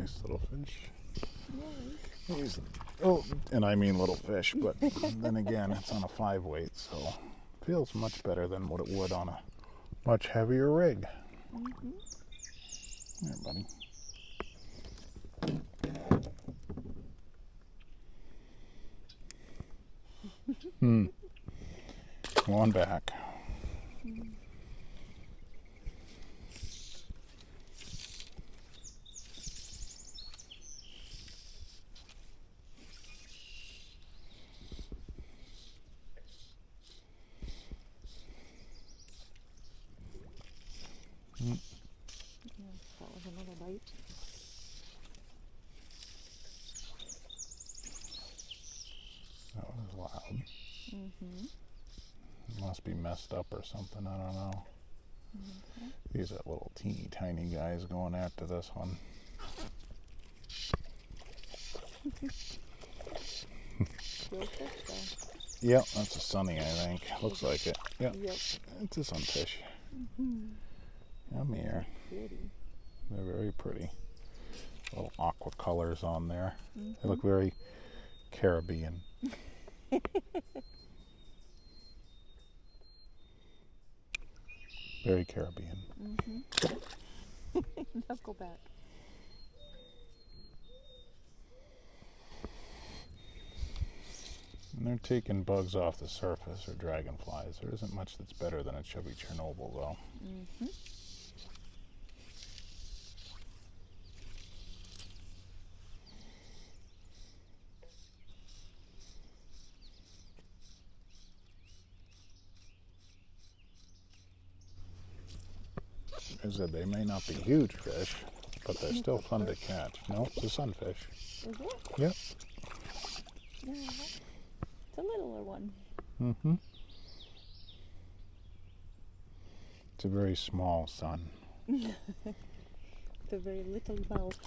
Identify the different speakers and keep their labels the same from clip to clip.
Speaker 1: Nice little fish.
Speaker 2: Nice.
Speaker 1: And I mean little fish, but then again, it's on a 5-weight, so feels much better than what it would on a much heavier rig.
Speaker 2: Mm-hmm.
Speaker 1: There, buddy. Come on back.
Speaker 2: Yeah, that was another bite.
Speaker 1: That was loud.
Speaker 2: Mm-hmm.
Speaker 1: It must be messed up or something, I don't know.
Speaker 2: Okay.
Speaker 1: These are little teeny tiny guys going after this one.
Speaker 2: Still fish though.
Speaker 1: Yep, that's a sunny, I think. Looks like it. Yep.
Speaker 2: Yep.
Speaker 1: It's a sunfish.
Speaker 2: Mm-hmm.
Speaker 1: Come here.
Speaker 2: Pretty.
Speaker 1: They're very pretty. Little aqua colors on there.
Speaker 2: Mm-hmm.
Speaker 1: They look very Caribbean. Very Caribbean.
Speaker 2: Mm-hmm. Now go back.
Speaker 1: And they're taking bugs off the surface, or dragonflies. There isn't much that's better than a chubby Chernobyl, though.
Speaker 2: Mm-hmm.
Speaker 1: I said they may not be huge fish, but they're still fun to catch. No, it's a sunfish.
Speaker 2: Is it?
Speaker 1: Yep.
Speaker 2: Yeah. It's a littler one.
Speaker 1: Mm-hmm. It's a very small sun.
Speaker 2: It's a very little mouth.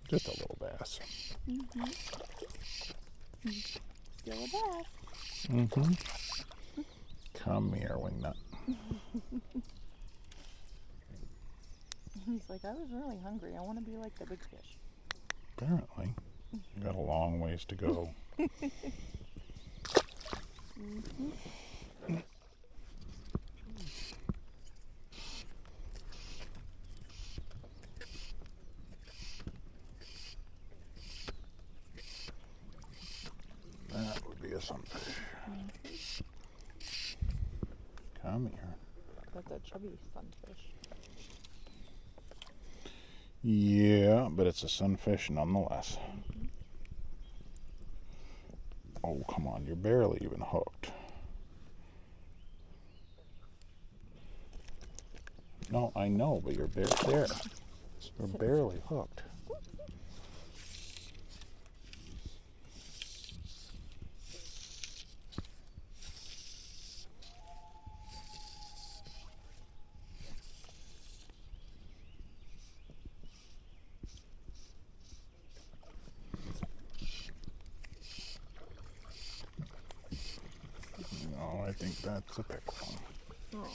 Speaker 1: Just a little bass.
Speaker 2: Mm-hmm. Still a bass.
Speaker 1: Mm-hmm. Come here, wingnut.
Speaker 2: He's like, I was really hungry. I want to be like the big fish.
Speaker 1: Apparently. You got a long ways to go.
Speaker 2: Mm-hmm.
Speaker 1: That would be a sunfish.
Speaker 2: Mm-hmm.
Speaker 1: Come here.
Speaker 2: That's a chubby sunfish.
Speaker 1: Yeah, but it's a sunfish nonetheless.
Speaker 2: Mm-hmm.
Speaker 1: Oh, come on. You're barely even hooked. No, I know, but you're there. You're barely hooked. No, I think that's a pickerel.
Speaker 2: Oh.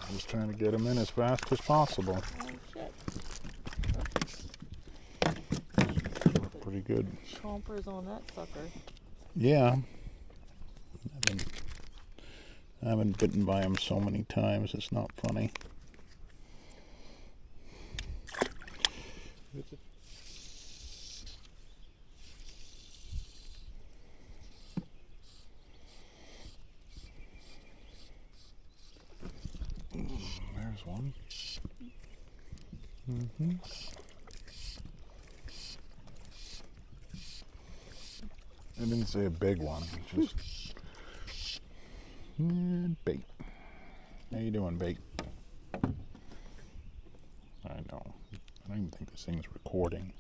Speaker 1: I'm just trying to get him in as fast as possible.
Speaker 2: Oh shit.
Speaker 1: Pretty good.
Speaker 2: Chompers on that sucker.
Speaker 1: Yeah. I've been bitten by him so many times, it's not funny. There's one. Mm-hmm. I didn't say a big one, just bait. How you doing, bait? I know. don't even think this thing's recording.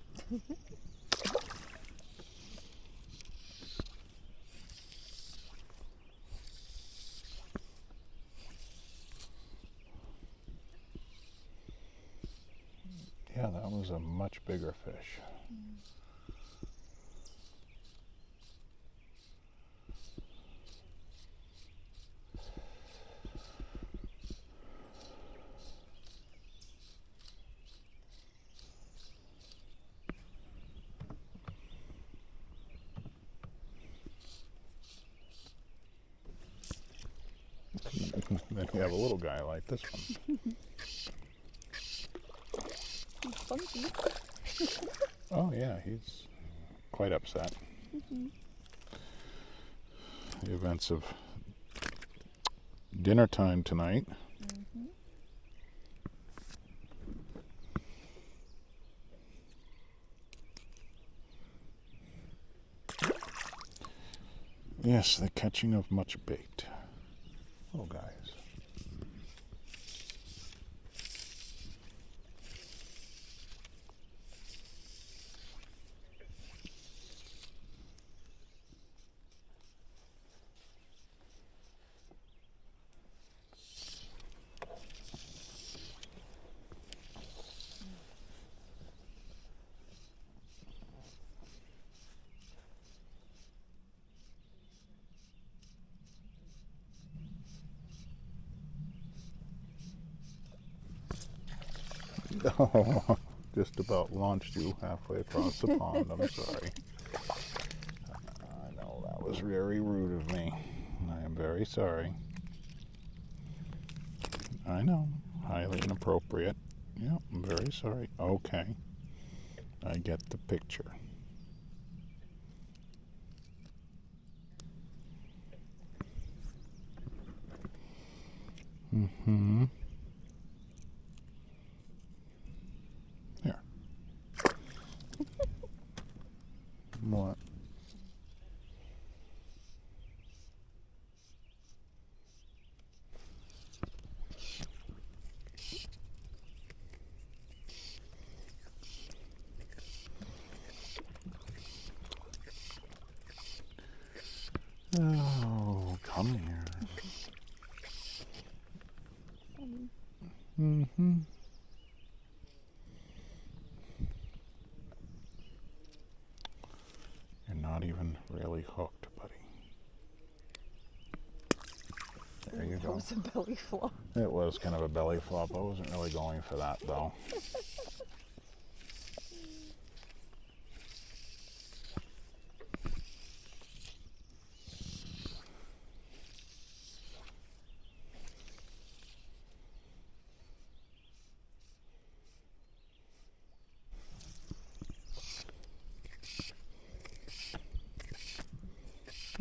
Speaker 1: Yeah, that was a much bigger fish. Then you have a little guy like this one.
Speaker 2: He's funky.
Speaker 1: Oh yeah, he's quite upset. The events of dinner time tonight. Yes, the catching of much bait. Oh, guys. Oh, just about launched you halfway across the pond. I'm sorry. I know that was very rude of me. I am very sorry. I know, highly inappropriate. Yeah, I'm very sorry. Okay, I get the picture. Mm-hmm. Here. What? Oh, come here. Mm-hmm. You're not even really hooked, buddy. There you
Speaker 2: That
Speaker 1: go.
Speaker 2: was a belly flop.
Speaker 1: It was kind of a belly flop. I wasn't really going for that, though.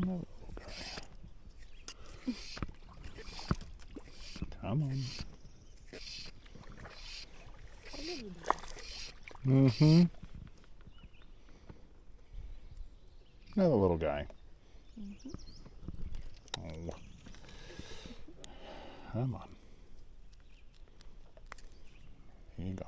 Speaker 1: Another little guy. Come on. Mm-hmm. Another little guy. Oh. Come on. Here you go.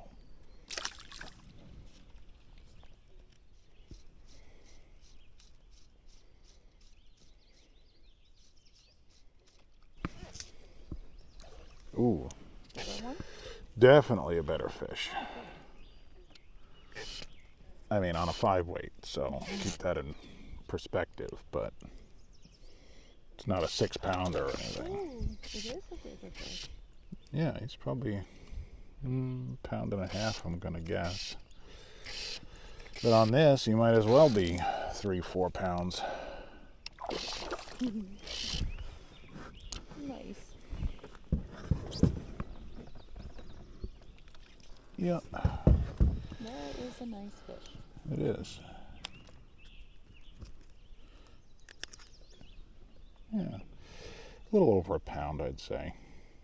Speaker 1: Ooh.
Speaker 2: Better one?
Speaker 1: Definitely a better fish. I mean, on a 5 weight, so keep that in perspective, but it's not a 6 pounder or anything.
Speaker 2: Ooh, it is a bigger fish.
Speaker 1: Yeah, he's probably pound and a half, I'm gonna guess. But on this, he might as well be 3-4 pounds.
Speaker 2: Nice.
Speaker 1: Yep,
Speaker 2: That is a nice fish.
Speaker 1: it is. Yeah, a little over a pound, I'd say,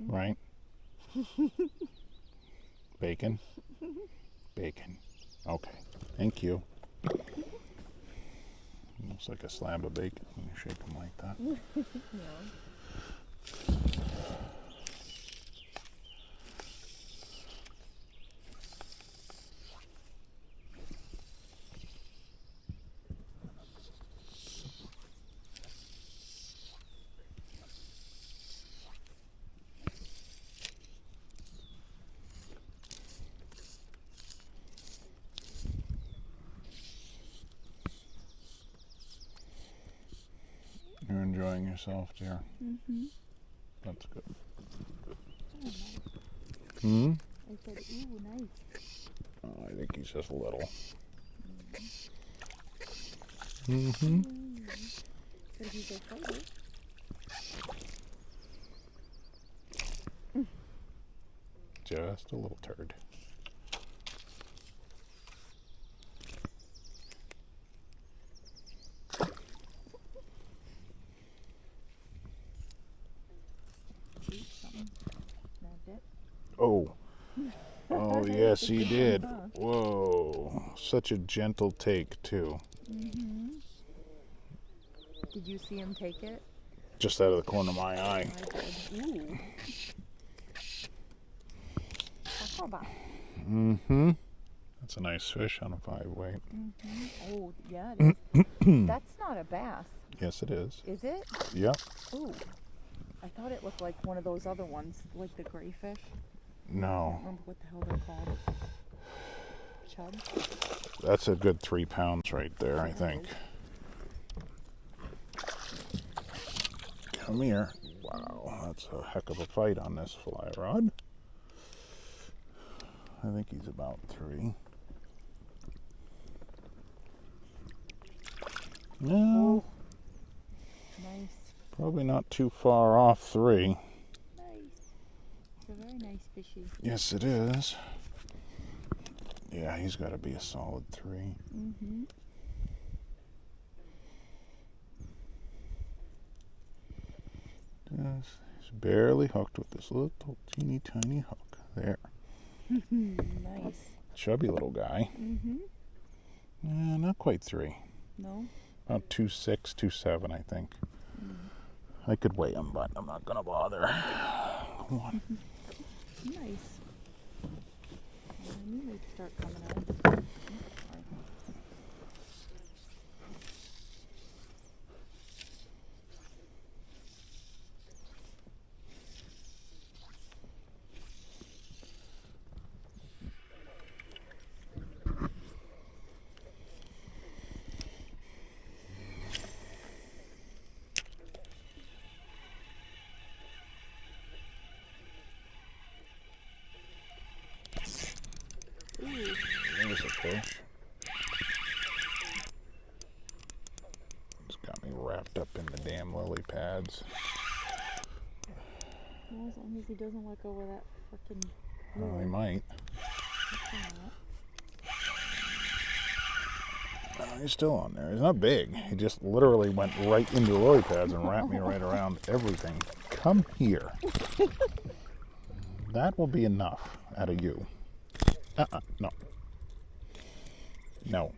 Speaker 1: right? Bacon? Bacon. Okay, thank you. Looks like a slab of bacon when you shake them like that.
Speaker 2: Yeah.
Speaker 1: yourself, dear.
Speaker 2: Mm-hmm.
Speaker 1: That's good.
Speaker 2: Oh, nice.
Speaker 1: Hmm?
Speaker 2: I said, ooh, nice.
Speaker 1: Oh, I think he's just little.
Speaker 2: Mm-hmm.
Speaker 1: Mm-hmm.
Speaker 2: But he's a fighter.
Speaker 1: Just a little turd.
Speaker 2: Eat something. Snapped it.
Speaker 1: Oh. Oh, yes, he did.
Speaker 2: Huh?
Speaker 1: Whoa. Such a gentle take, too.
Speaker 2: Mm-hmm. Did you see him take it?
Speaker 1: Just out of the corner of my eye.
Speaker 2: I did. Ooh. Taco.
Speaker 1: Mm-hmm. That's a nice fish on a 5-weight.
Speaker 2: Mm-hmm. Oh, yeah, it is. That's not a bass.
Speaker 1: Yes, it is.
Speaker 2: Is it?
Speaker 1: Yep.
Speaker 2: Ooh. I thought it looked like one of those other ones, like the gray fish. I don't
Speaker 1: No.
Speaker 2: remember what the hell they're called. Chub?
Speaker 1: That's a good 3 pounds right there, I
Speaker 2: That
Speaker 1: think.
Speaker 2: is.
Speaker 1: Come here. Wow, that's a heck of a fight on this fly rod. I think he's about 3. No,
Speaker 2: Nice.
Speaker 1: probably not too far off 3.
Speaker 2: Nice. It's a very nice fishy.
Speaker 1: Yes, it is. Yeah, he's got to be a solid 3.
Speaker 2: Mm-hmm.
Speaker 1: He's barely hooked with this little teeny tiny hook. There.
Speaker 2: Nice.
Speaker 1: Chubby little guy.
Speaker 2: Mm-hmm.
Speaker 1: Yeah, not quite 3.
Speaker 2: No?
Speaker 1: About 2.6, 2.7, I think. I could weigh him, but I'm not going to bother. Come on.
Speaker 2: Nice. I knew they'd start coming out. Ooh.
Speaker 1: There's a fish. It's got me wrapped up in the damn lily pads.
Speaker 2: Well, as long as he doesn't let go of that frickin'
Speaker 1: Well, he
Speaker 2: lure.
Speaker 1: might. No, he's still on there. He's not big. He just literally went right into the lily pads and wrapped me right around everything. Come here. That will be enough out of you. No. No.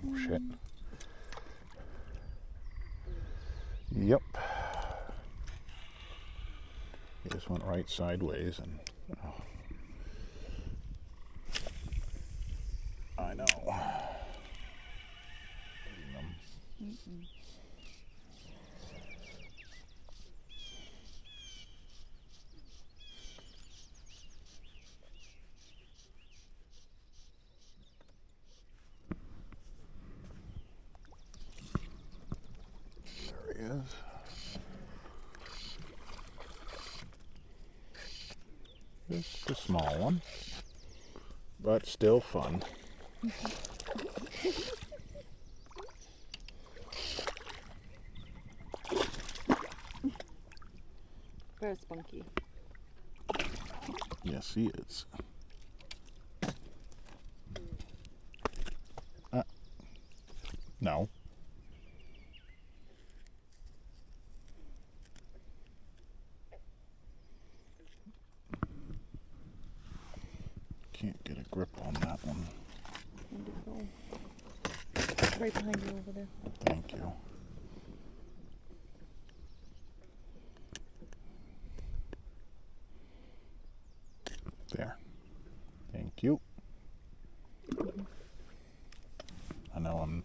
Speaker 1: Oh, shit. Yep. He just went right sideways and... Oh. I know.
Speaker 2: Mm-mm.
Speaker 1: There he is. Just a small one, but still fun.
Speaker 2: Very spunky.
Speaker 1: Yes, he is. No. Can't get a grip on that one.
Speaker 2: Where'd it go? Right behind you over there.
Speaker 1: Thank you. There. Thank you. I know I'm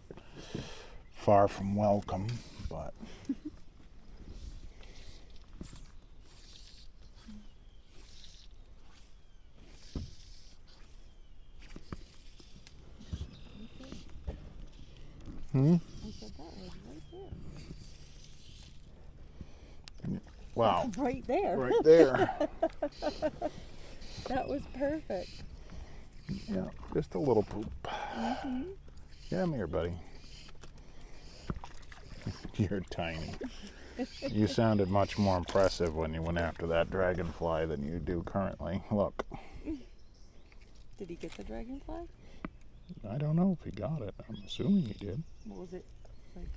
Speaker 1: far from welcome, but
Speaker 2: I said that was right
Speaker 1: Wow.
Speaker 2: Right there.
Speaker 1: Right there.
Speaker 2: That was perfect.
Speaker 1: Yeah, just a little poop. Come here, buddy. You're tiny. You sounded much more impressive when you went after that dragonfly than you do currently. Look.
Speaker 2: Did he get the dragonfly?
Speaker 1: I don't know if he got it. I'm assuming he did.
Speaker 2: What was it like?